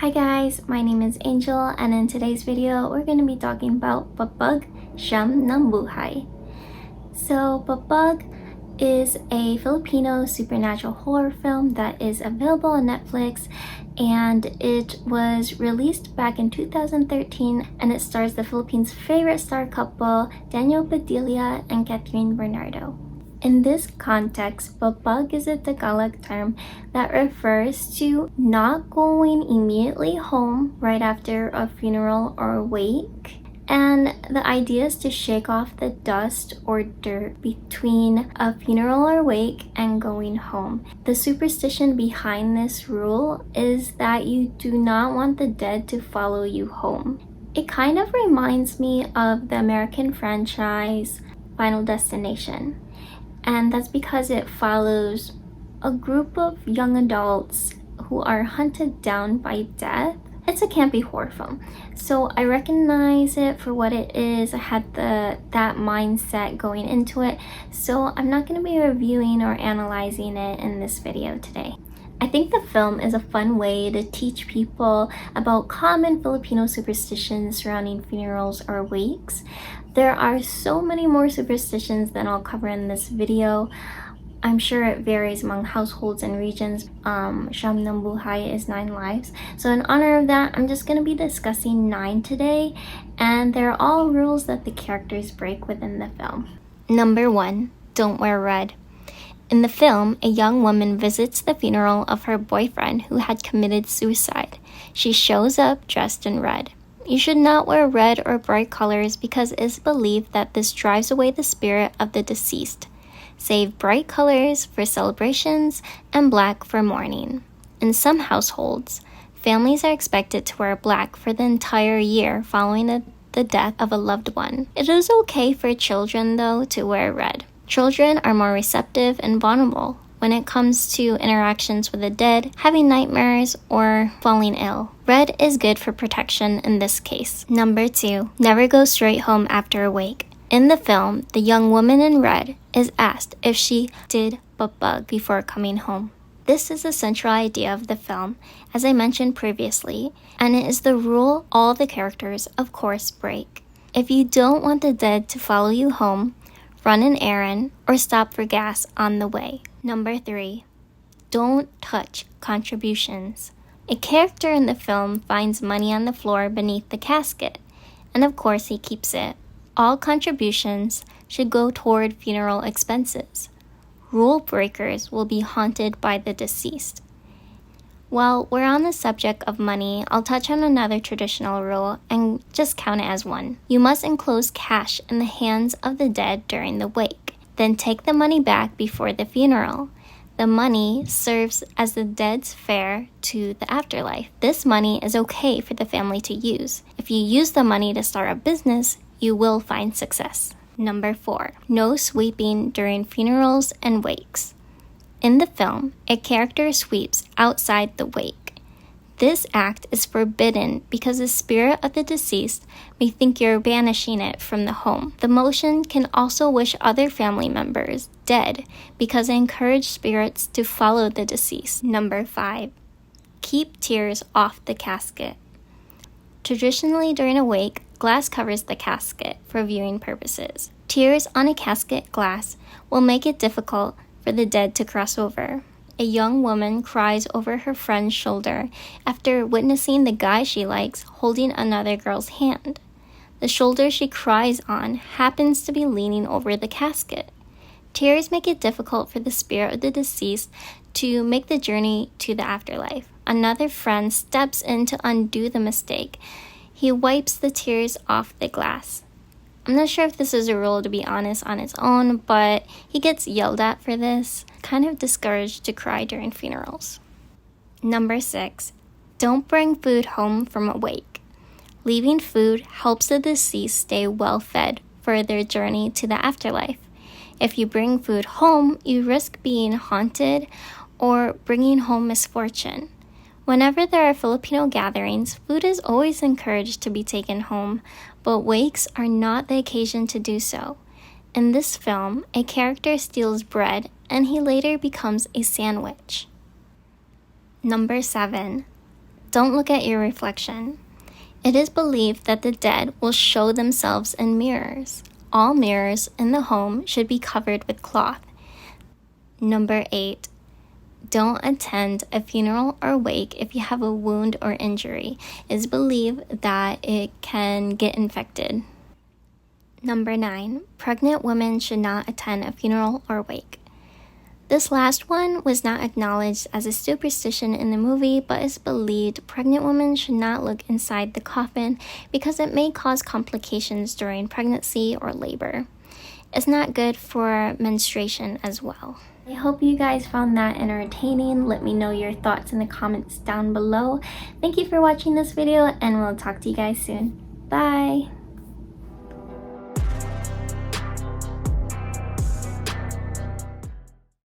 Hi guys, my name is Angel, and in today's video, we're going to be talking about Pagpag Siyam ng Buhay. So, Pagpag is a Filipino supernatural horror film that is available on Netflix, and it was released back in 2013, and it stars the Philippines' favorite star couple, Daniel Padilla and Catherine Bernardo. In this context, Pagpag is a Tagalog term that refers to not going immediately home right after a funeral or wake. And the idea is to shake off the dust or dirt between a funeral or wake and going home. The superstition behind this rule is that you do not want the dead to follow you home. It kind of reminds me of the American franchise Final Destination. And that's because it follows a group of young adults who are hunted down by death. It's a campy horror film, so I recognize it for what it is. I had that mindset going into it, so I'm not going to be reviewing or analyzing it in this video today. I think the film is a fun way to teach people about common Filipino superstitions surrounding funerals or wakes. There are so many more superstitions than I'll cover in this video. I'm sure it varies among households and regions. Siyam ng Buhay is 9 lives. So in honor of that, I'm just going to be discussing 9 today, and they're all rules that the characters break within the film. Number 1, don't wear red. In the film, a young woman visits the funeral of her boyfriend who had committed suicide. She shows up dressed in red. You should not wear red or bright colors because it is believed that this drives away the spirit of the deceased. Save bright colors for celebrations and black for mourning. In some households, families are expected to wear black for the entire year following the death of a loved one. It is okay for children, though, to wear red. Children are more receptive and vulnerable when it comes to interactions with the dead, having nightmares, or falling ill. Red is good for protection in this case. Number 2, never go straight home after a wake. In the film, the young woman in red is asked if she did pagpag before coming home. This is the central idea of the film, as I mentioned previously, and it is the rule all the characters, of course, break. If you don't want the dead to follow you home, run an errand, or stop for gas on the way. Number 3, don't touch contributions. A character in the film finds money on the floor beneath the casket, and of course he keeps it. All contributions should go toward funeral expenses. Rule breakers will be haunted by the deceased. While we're on the subject of money, I'll touch on another traditional rule and just count it as one. You must enclose cash in the hands of the dead during the wake, then take the money back before the funeral. The money serves as the dead's fare to the afterlife. This money is okay for the family to use. If you use the money to start a business, you will find success. Number 4, no sweeping during funerals and wakes. In the film, a character sweeps outside the wake. This act is forbidden because the spirit of the deceased may think you're banishing it from the home. The motion can also wish other family members dead because it encourages spirits to follow the deceased. Number 5, keep tears off the casket. Traditionally, during a wake, glass covers the casket for viewing purposes. Tears on a casket glass will make it difficult for the dead to cross over. A young woman cries over her friend's shoulder after witnessing the guy she likes holding another girl's hand. The shoulder she cries on happens to be leaning over the casket. Tears make it difficult for the spirit of the deceased to make the journey to the afterlife. Another friend steps in to undo the mistake. He wipes the tears off the glass. I'm not sure if this is a rule, to be honest, on its own, but he gets yelled at for this, kind of discouraged to cry during funerals. Number 6, don't bring food home from a wake. Leaving food helps the deceased stay well fed for their journey to the afterlife. If you bring food home, you risk being haunted or bringing home misfortune. Whenever there are Filipino gatherings, food is always encouraged to be taken home, but wakes are not the occasion to do so. In this film, a character steals bread and he later becomes a sandwich. Number 7, don't look at your reflection. It is believed that the dead will show themselves in mirrors. All mirrors in the home should be covered with cloth. Number 8. Don't attend a funeral or wake if you have a wound or injury. It is believed that it can get infected. Number 9. Pregnant women should not attend a funeral or wake. This last one was not acknowledged as a superstition in the movie, but it's believed pregnant women should not look inside the coffin because it may cause complications during pregnancy or labor. It's not good for menstruation as well. I hope you guys found that entertaining. Let me know your thoughts in the comments down below. Thank you for watching this video, and we'll talk to you guys soon. Bye!